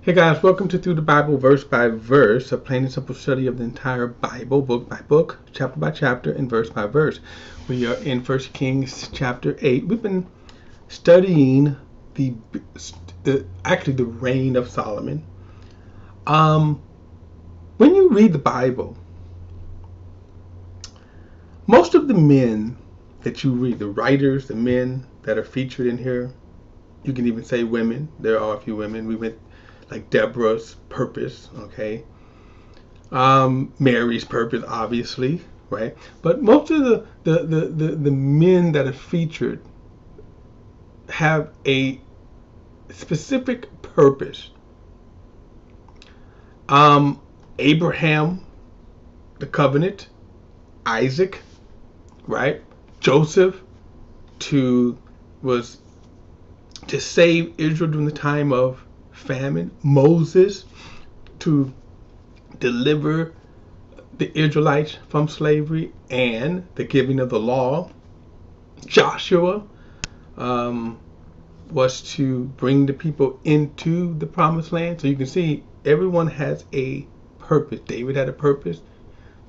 Hey guys, welcome to Through the Bible Verse by Verse, a plain and simple study of the entire Bible, book by book, chapter by chapter, and verse by verse. We are in 1 Kings chapter 8. We've been studying the reign of Solomon. When you read the Bible, most of the men that you read, the writers, the men that are featured in here, you can even say women. There are a few women. We went like Deborah's purpose, okay? Mary's purpose, obviously, right? But most of the men that are featured have a specific purpose. Abraham, the covenant, Isaac, right? Joseph was to save Israel during the time of famine. Moses to deliver the Israelites from slavery and the giving of the law. Joshua was to bring the people into the promised land. So you can see everyone has a purpose. David had a purpose,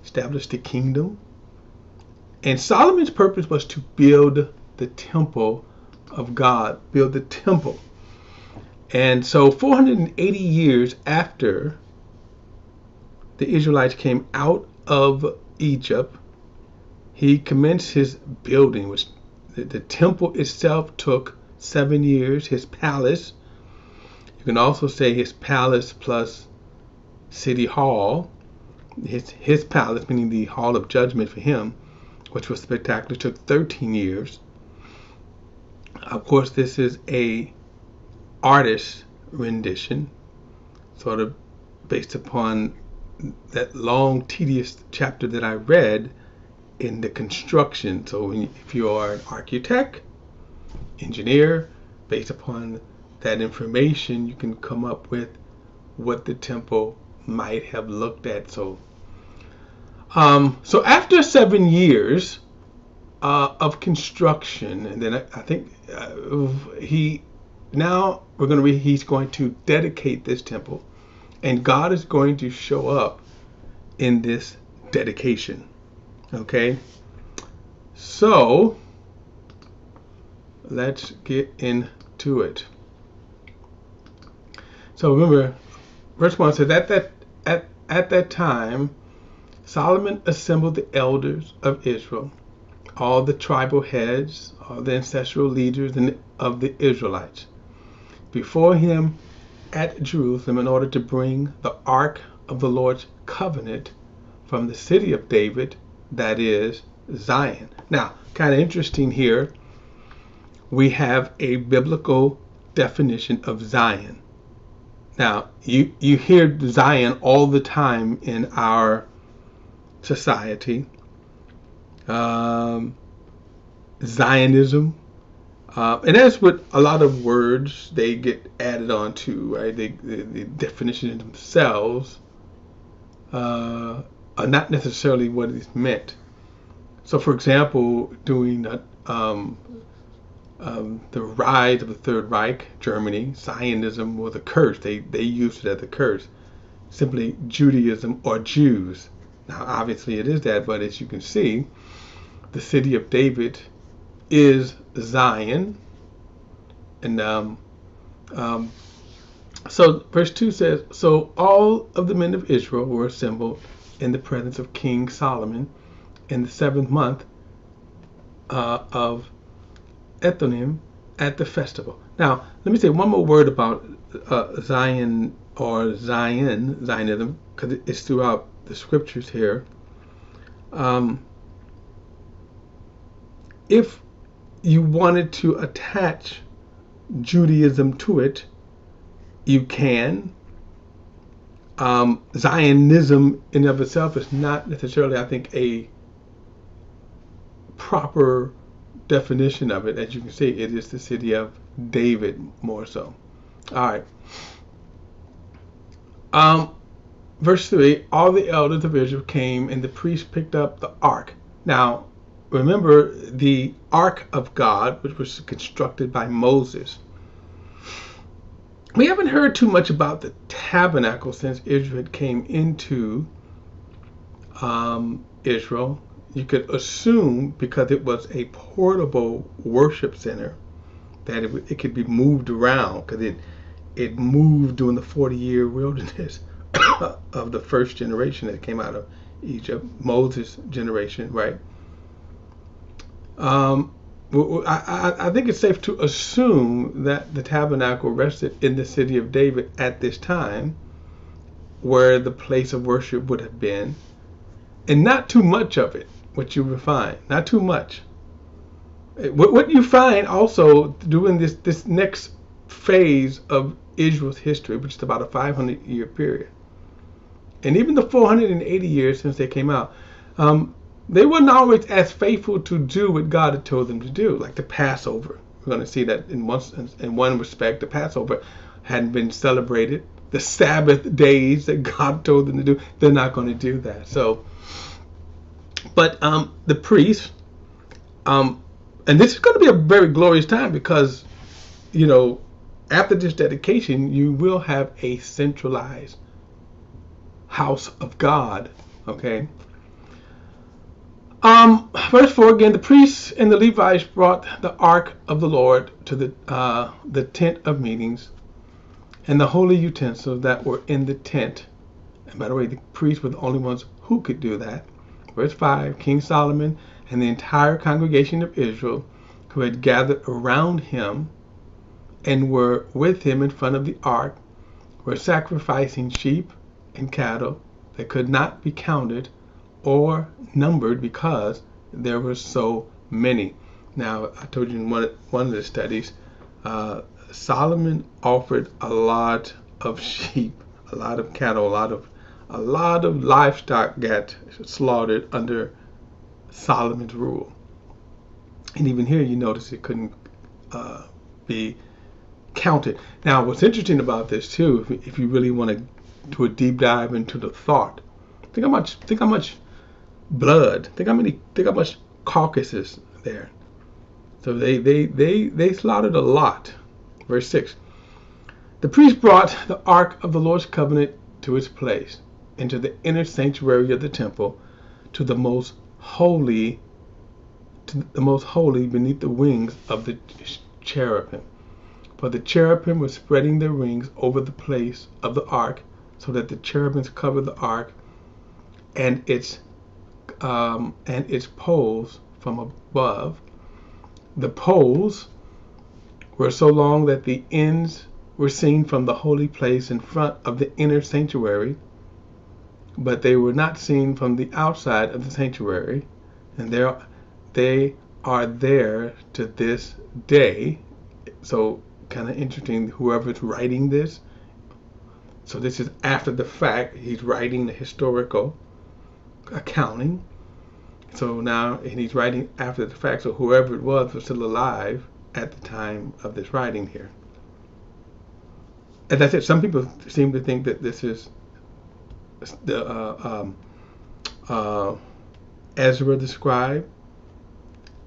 establish the kingdom. And Solomon's purpose was to build the temple of God, build the temple. And so 480 years after the Israelites came out of Egypt, he commenced his building, which the temple itself took 7 years. His palace, you can also say his palace plus city hall, his palace, meaning the hall of judgment for him, which was spectacular, took 13 years. Of course, this is a artist rendition, sort of based upon that long, tedious chapter that I read in the construction. So if you are an architect, engineer, based upon that information, you can come up with what the temple might have looked at. So after 7 years of construction, and then I think he's going to dedicate this temple, and God is going to show up in this dedication. Okay, so let's get into it. So remember, verse 1 says at that time Solomon assembled the elders of Israel, all the tribal heads, all the ancestral leaders of the Israelites, before him at Jerusalem in order to bring the ark of the Lord's covenant from the city of David, that is Zion. Now, kind of interesting here, we have a biblical definition of Zion. Now, you hear Zion all the time in our society. Zionism, and that's what a lot of words they get added on to, right? The definition themselves are not necessarily what is meant. So, for example, during the rise of the Third Reich, Germany, Zionism was a curse. They used it as a curse. Simply Judaism or Jews. Now, obviously, it is that, but as you can see, the city of David is Zion. And so verse 2 says, so all of the men of Israel were assembled in the presence of King Solomon in the 7th month of Ethanim at the festival. Now, let me say one more word about Zion or Zionism, because it's throughout the scriptures here. If you wanted to attach Judaism to it, you can. Zionism in and of itself is not necessarily, I think, a proper definition of it. As you can see, it is the city of David more so. All right. Verse 3, all the elders of Israel came, and the priest picked up the ark. Now, remember the ark of God, which was constructed by Moses. We haven't heard too much about the tabernacle since Israel came into Israel. You could assume, because it was a portable worship center, that it could be moved around, because it moved during the 40-year wilderness of the first generation that came out of Egypt, Moses' generation, right? I think it's safe to assume that the tabernacle rested in the city of David at this time, where the place of worship would have been, and not too much of it, what you would find, not too much. What you find also during this next phase of Israel's history, which is about a 500-year period, and even the 480 years since they came out, they weren't always as faithful to do what God had told them to do, like the Passover. We're going to see that in one respect, the Passover hadn't been celebrated. The Sabbath days that God told them to do, they're not going to do that. So, but the priests, and this is going to be a very glorious time, because, after this dedication, you will have a centralized house of God. Okay. Verse 4 again, the priests and the Levites brought the ark of the Lord to the tent of meetings, and the holy utensils that were in the tent. And by the way, the priests were the only ones who could do that. Verse 5, King Solomon and the entire congregation of Israel, who had gathered around him and were with him in front of the ark, were sacrificing sheep and cattle that could not be counted or numbered, because there were so many. Now, I told you in one of the studies, Solomon offered a lot of sheep, a lot of cattle, a lot of livestock got slaughtered under Solomon's rule. And even here, you notice it couldn't be counted. Now, what's interesting about this too, if you really want to do a deep dive into the thought, think how much blood, think how much carcasses there. So they slaughtered a lot. Verse 6. The priest brought the ark of the Lord's covenant to its place, into the inner sanctuary of the temple, to the most holy beneath the wings of the cherubim. For the cherubim were spreading their wings over the place of the ark, so that the cherubims covered the ark and its poles from above. The poles were so long that the ends were seen from the holy place in front of the inner sanctuary, but they were not seen from the outside of the sanctuary, and they are there to this day. So kind of interesting, whoever's writing this, so this is after the fact, he's writing the historical accounting. So now, and he's writing after the fact, so whoever it was still alive at the time of this writing here. As I said, some people seem to think that this is the Ezra the scribe.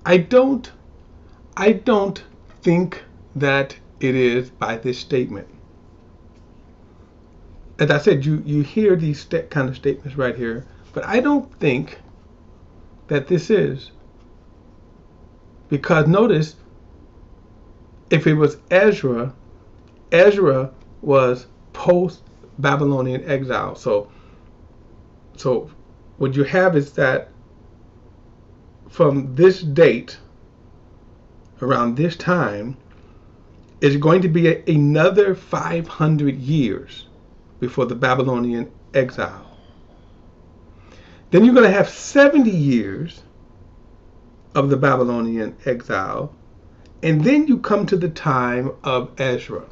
I don't think that it is by this statement. As I said, you hear these kind of statements right here, but I don't think that this is, because notice, if it was Ezra was post-Babylonian exile. So what you have is that from this date, around this time, is going to be another 500 years before the Babylonian exile. Then you're going to have 70 years of the Babylonian exile, and then you come to the time of Ezra.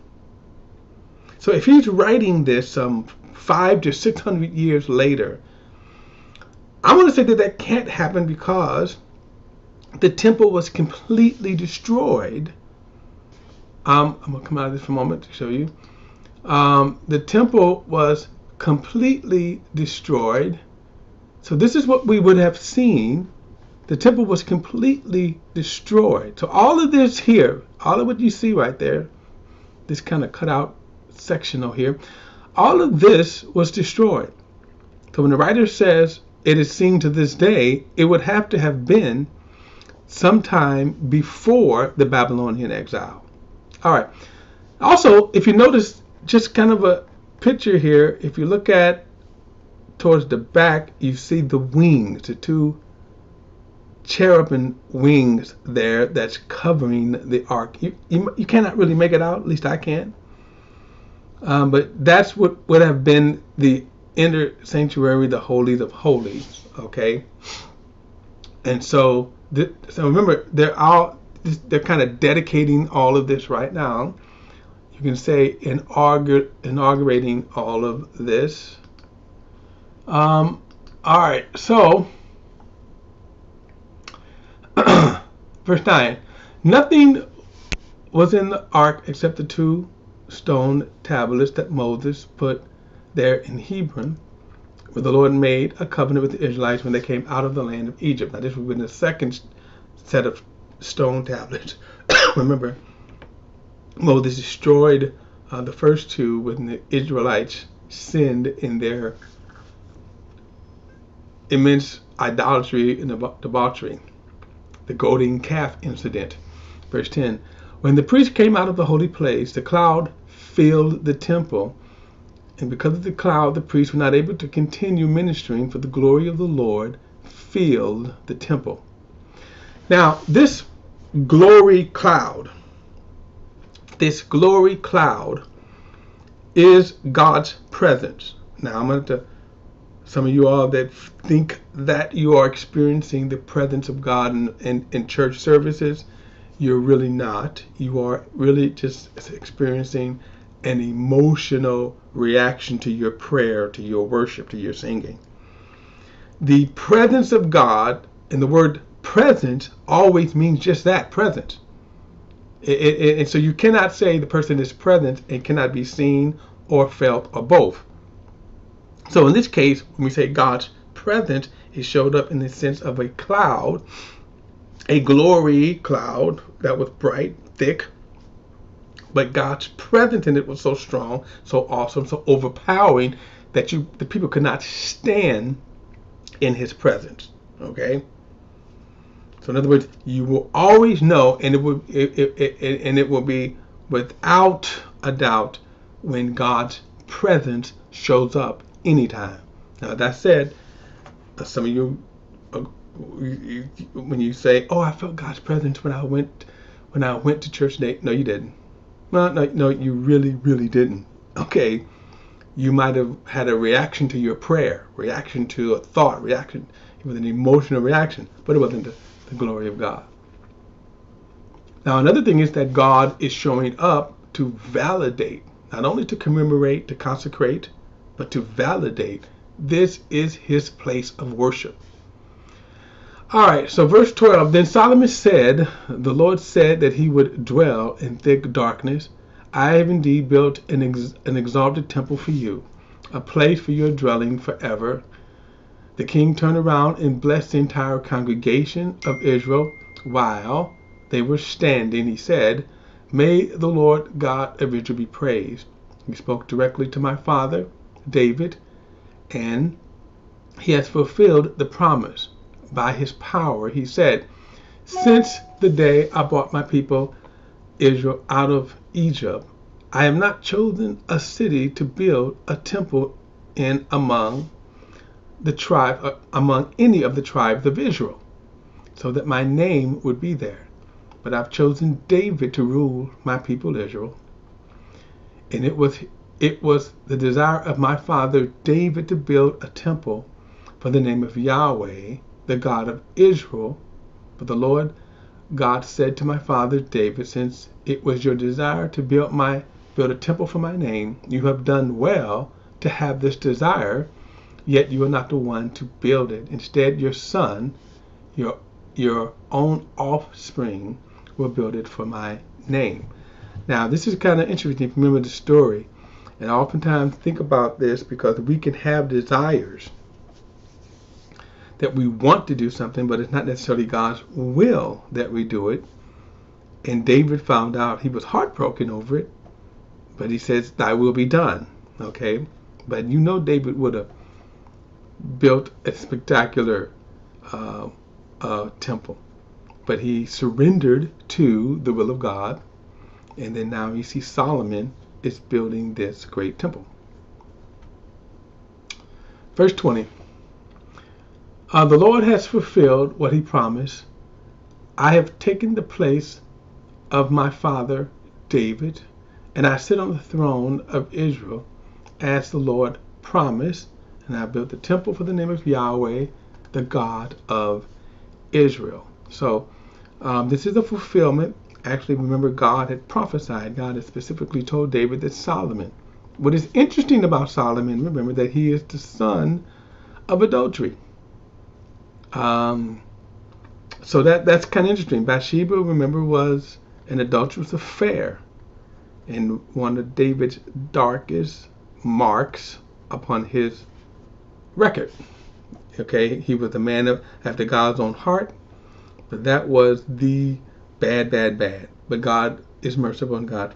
So if he's writing this some 500 to 600 years later, I want to say that can't happen, because the temple was completely destroyed. I'm going to come out of this for a moment to show you. The temple was completely destroyed. So this is what we would have seen. The temple was completely destroyed. So all of this here, all of what you see right there, this kind of cut out sectional here. All of this was destroyed. So when the writer says it is seen to this day, it would have to have been sometime before the Babylonian exile. All right. Also, if you notice, just kind of a picture here, if you look at towards the back, you see the wings, the two cherubim wings there that's covering the ark. You cannot really make it out, at least I can't. But that's what would have been the inner sanctuary, the holies of holies. Okay, and so remember, they're kind of dedicating all of this right now. You can say inaugurating all of this. All right, so verse 9. Nothing was in the ark except the two stone tablets that Moses put there in Hebron, where the Lord made a covenant with the Israelites when they came out of the land of Egypt. Now this would have been the second set of stone tablets. Remember, Moses destroyed the first two when the Israelites sinned in their immense idolatry and debauchery. The golden calf incident. Verse 10. When the priest came out of the holy place, the cloud filled the temple. And because of the cloud, the priests were not able to continue ministering, for the glory of the Lord filled the temple. Now, this glory cloud is God's presence. Now, I'm going to, some of you all that think that you are experiencing the presence of God in church services, you're really not. You are really just experiencing an emotional reaction to your prayer, to your worship, to your singing. The presence of God, and the word presence always means just that, presence. And so you cannot say the person is present and cannot be seen or felt or both. So in this case, when we say God's presence, it showed up in the sense of a cloud, a glory cloud that was bright, thick, but God's presence in it was so strong, so awesome, so overpowering that the people could not stand in his presence. Okay? So in other words, you will always know, and it will be without a doubt when God's presence shows up anytime. Now that said, some of you, when you say, "Oh, I felt God's presence when I went to church today," no, you didn't. No, you really didn't. Okay, you might have had a reaction to your prayer, reaction to a thought, reaction. It was an emotional reaction, but it wasn't the glory of God. Now, another thing is that God is showing up to validate, not only to commemorate, to consecrate, but to validate. This is his place of worship. All right, so verse 12, then Solomon said, the Lord said that he would dwell in thick darkness. I have indeed built an exalted temple for you, a place for your dwelling forever. The king turned around and blessed the entire congregation of Israel while they were standing. He said, may the Lord God of Israel be praised. He spoke directly to my father, David, and he has fulfilled the promise. By his power, he said, since the day I brought my people Israel out of Egypt, I have not chosen a city to build a temple in among any of the tribes of Israel, so that my name would be there. But I've chosen David to rule my people Israel. And it was the desire of my father David to build a temple for the name of Yahweh, the God of Israel. But the Lord God said to my father David, since it was your desire to build a temple for my name, you have done well to have this desire, yet you are not the one to build it. Instead, your son, your own offspring, will build it for my name. Now, this is kind of interesting if you remember the story. And I oftentimes think about this because we can have desires that we want to do something, but it's not necessarily God's will that we do it. And David found out, he was heartbroken over it, but he says, "Thy will be done." Okay, but you know David would have built a spectacular temple, but he surrendered to the will of God, and then now you see Solomon is building this great temple. Verse 20. The Lord has fulfilled what he promised. I have taken the place of my father David, and I sit on the throne of Israel as the Lord promised, and I built the temple for the name of Yahweh, the God of Israel. So this is a fulfillment. Actually, remember, God had prophesied. God had specifically told David that Solomon. What is interesting about Solomon, remember that he is the son of adultery. So that's kind of interesting. Bathsheba, remember, was an adulterous affair, and one of David's darkest marks upon his record. Okay, he was a man after God's own heart, but that was the bad. But God is merciful, and God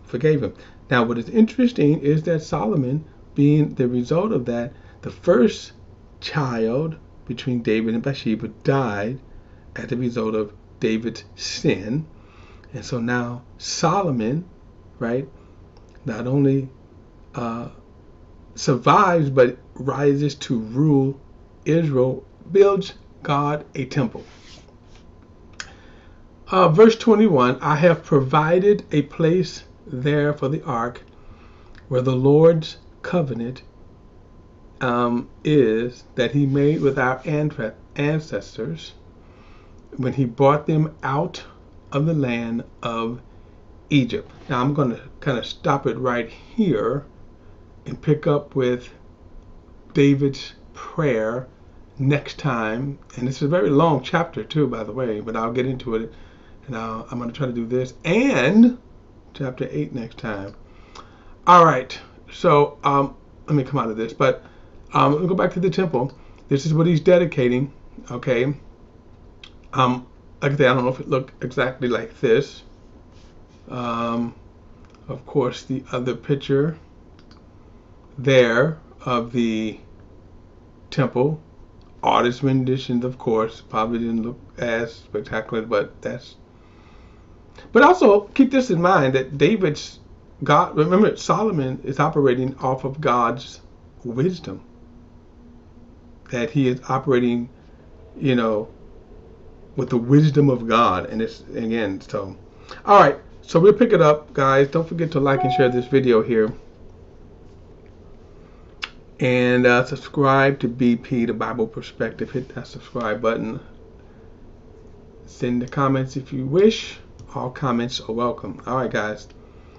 forgave him. Now, what is interesting is that Solomon, being the result of that, the first child between David and Bathsheba died as a result of David's sin. And so now Solomon, right, not only survives but rises to rule Israel, builds God a temple. Verse 21, I have provided a place there for the ark where the Lord's covenant is that he made with our ancestors when he brought them out of the land of Egypt. Now I'm going to kind of stop it right here and pick up with David's prayer next time. And this is a very long chapter too, by the way, but I'll get into it. And I'm going to try to do this and chapter 8 next time. All right. So let me come out of this. But we'll go back to the temple. This is what he's dedicating. Okay. Like I said, I don't know if it looked exactly like this. Of course, the other picture there of the temple. Artist renditions, of course, probably didn't look as spectacular, but that's. But also keep this in mind that remember, Solomon is operating off of God's wisdom. That he is operating, with the wisdom of God. And it's, again, so. All right, so we'll pick it up, guys. Don't forget to like and share this video here. And subscribe to BP, the Bible Perspective. Hit that subscribe button. Send the comments if you wish. All comments are welcome. All right, guys.